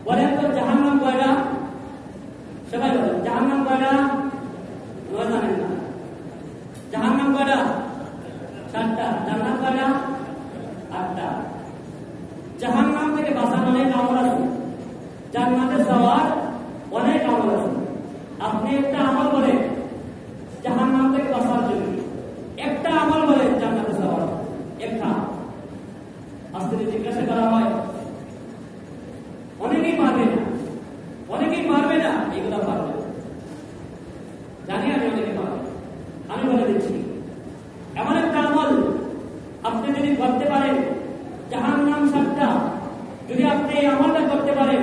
বলেন তো জাহান্নাম কয়টা? সবাই বলেন জাহান্নাম কয়টা? জানেন না? জাহান্নাম কয়টা? 7টা। জান্নাত কয়টা? 8টা। জাহান্নাম থেকে বাঁচার অনেক আমল আছে, জান্নাতে যাওয়ার অনেক আমল আছে। আপনি একটা আমল করেন জাহান্নাম থেকে বাঁচার জন্য, একটা আমল করেন জান্নাতে যাওয়ার, একটা। আজকে জিজ্ঞাসা করা হয়, অনেকেই পারবে না, অনেকেই পারবে না, এগুলো পারবে। জানি আমি অনেকে পারবে। আমি বলে দিচ্ছি, এমন একটা আমল আপনি যদি করতে পারেন, জাহান্নাম 7টা, যদি আপনি এই আমলটা করতে পারেন,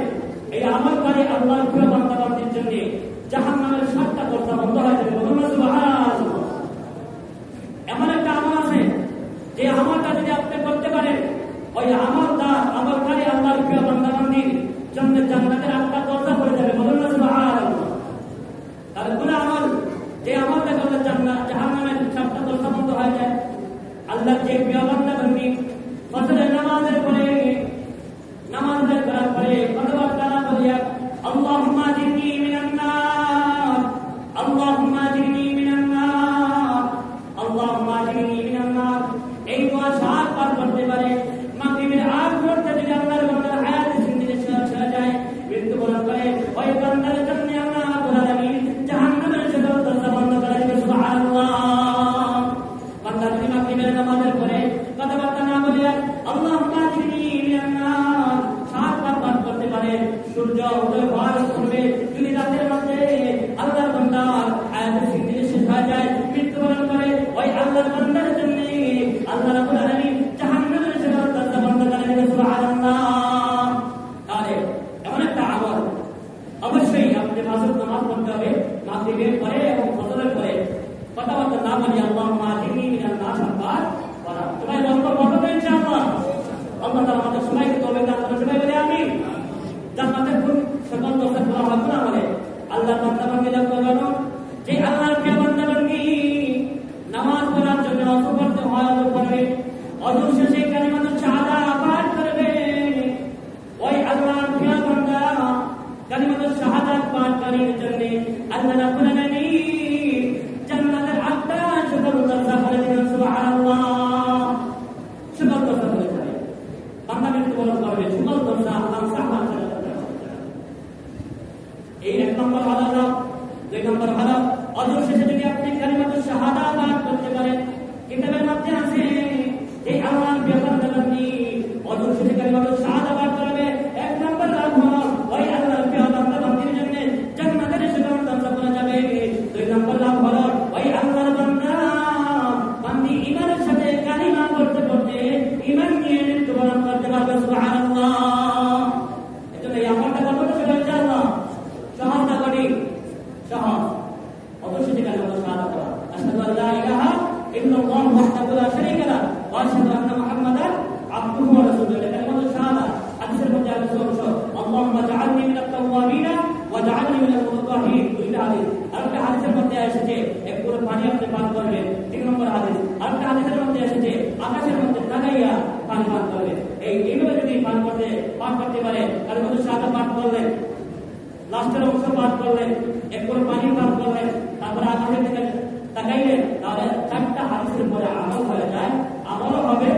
এই আমল করে আল্লাহর প্রিয় বান্দাবান্দির জন্য জাহান্নামের 7টা দরজা বন্ধ হয়ে যাবে। বলুন না সুবহানাল্লাহ। এমন একটা আমল আছে, যে আমলটা যদি আপনি করতে পারেন, ওই আমলকারী আল্লাহর প্রিয় বান্দাবান্দির জন্য জান্নাতের 8টা দরজা পড়ে যাবে। বলুন না সুবহানাল্লাহ। তাহলে কোন আমল, যে আমলটা করলে জাহান্নামের 7টা দরজা বন্ধ হয়ে যায়? আল্লাহর যে প্রিয় বান্দাবান্দি ফজরের নামাজের পরে, নামাজ করার পরে কতবার তারা বলিয়া আল্লাহুম্মা জিরনি মিনান নার, আল্লাহুম্মা জিরনি মিনান নার, আল্লাহুম্মা জিরনি মিনান নার, এই দোয়া 7 বার করতে পারে। মাগরিবের আগ মুহূর্তে যদি আল্লাহর বান্দার হায়াতে জিন্দেগি ছেড়ে যায়, মৃত্যুবরণ করে, ওই বান্দার জন্য আল্লাহ রাব্বুল আলামিন জাহান্নামের সকল দরজা বন্ধ করে দিবে। সুবহানাল্লাহ। বান্দা যদি মাগরিবের নামাজের পরে কথাবার্তা না বলিয়া আল্লাহুম্মা জিরনি মিনান নার 7 বার পাঠ করতে পারে, সূর্য উদয় হওয়ার পূর্বে যদি রাতের মধ্যে আল্লাহর বান্দার হায়াতে জিন্দেগি শেষ হয়ে যায়, মৃত্যুবরণ করে, ওই আল্লাহর বান্দার জন্য আল্লাহ রাব্বুল আলামিন জাহান্নামের সকল দরজা বন্ধ করে দিবে। সুবহানাল্লাহ। তাহলে এমন একটা আমল অবশ্যই আপনি মাসুদ নামাজ পড়তে হবে, মাগরিবের পরে এবং ফজরের পরে কথাবার্তা না বলি আল্লাহুম্মা জিরনি মিনান নার 7 বার পড়া। সবাই বলবো তো ইনশাআল্লাহ। আল্লাহ তাআলা আমাদের সবাইকে তৌফিক দান করুন। সবাই বলে আমিন। জান্নাতের সকল দরজা খোলা হবে না বলে আল্লাহর বান্দাবান্দি বলেন, যে আল্লাহর প্রিয় বান্দাবান্দি নামাজ পড়ার জন্য ওযু করতে হয়, ওযু করবে, ওযু শেষে কালিমাতুশ শাহাদাত পাঠ করবে, ওই আল্লাহর প্রিয় বান্দা কালিমাতুশ শাহাদাত পাঠ করার জন্য আল্লাহ রাব্বুল আলামিন জান্নাতের 8টা সকল দরজা খুলে দিবেন। সুবহানাল্লাহ। সকল দরজা খুলে যাবে, বান্দা মৃত্যুবরণ করবে, সকল দরজা আল্লাহ সাহায্য করবে। এই 1 নম্বর ভালো না। 2 নম্বর ভালো, ওযু শেষে যদি আপনি কালিমাতুশ শাহাদাত পাঠ করতে পারেন, কিতাবের মধ্যে আছে যে আল্লাহর প্রিয় বান্দাবান্দি ওযু শেষে কালিমাতুশ শাহাদাত পাঠ করবে, 1 নম্বর লাভ হলো ওই আল্লাহর প্রিয় বান্দাবান্দির জন্য জান্নাতের সকল দরজা খুলে যাবে। 2 নম্বর লাভ হলো ওই আল্লাহর বান্দি ঈমানের সাথে কালিমা পড়তে পড়তে ঈমান নিয়ে মৃত্যুবরণ করতে পারবে। সুবহানাল্লাহ। এজন্য এই আমলটা করব তো সেটা ইনশাআল্লাহ সহজ না কঠিন? সহজ। অবশ্যই কালিমাতুশ শাহাদাত পড়া, আশহাদু আল্লা ইলাহা ইল্লাল্লাহু ওয়াহদাহু লা শারীকা লাহু ওয়া আশহাদু আন্না মুহাম্মাদান আবদুহু ওয়া রাসূলুহু। কালিমাতুশ শাহাদাত হাদিসের মধ্যে আছে, আল্লাহুম্মা জাআলনি মিনাত তাওয়াবিনা ওয়া জাআলনি মিনাল মুতাতাহহিরিন। 2টা হাদিস। আরেকটা হাদিসের মধ্যে এসেছে এক পুরো পানি আপনি পান করবেন, 3 নম্বর হাদিস। আরেকটা হাদিসের মধ্যে এসেছে আকাশের মধ্যে তাকাইয়া পানি পান করবেন। এইভাবে যদি পান করতে পারে, কালিমাতুশ শাহাদাত পাঠ করলেন, লাস্টের অংশ পাঠ করলেন, এক পুরো পানি পান করলেন, তারপরে আকাশের দিকে তাকাইলেন, তাহলে 4টা হাদিসের পরে আমল হয়ে যায়। আমলও হবে,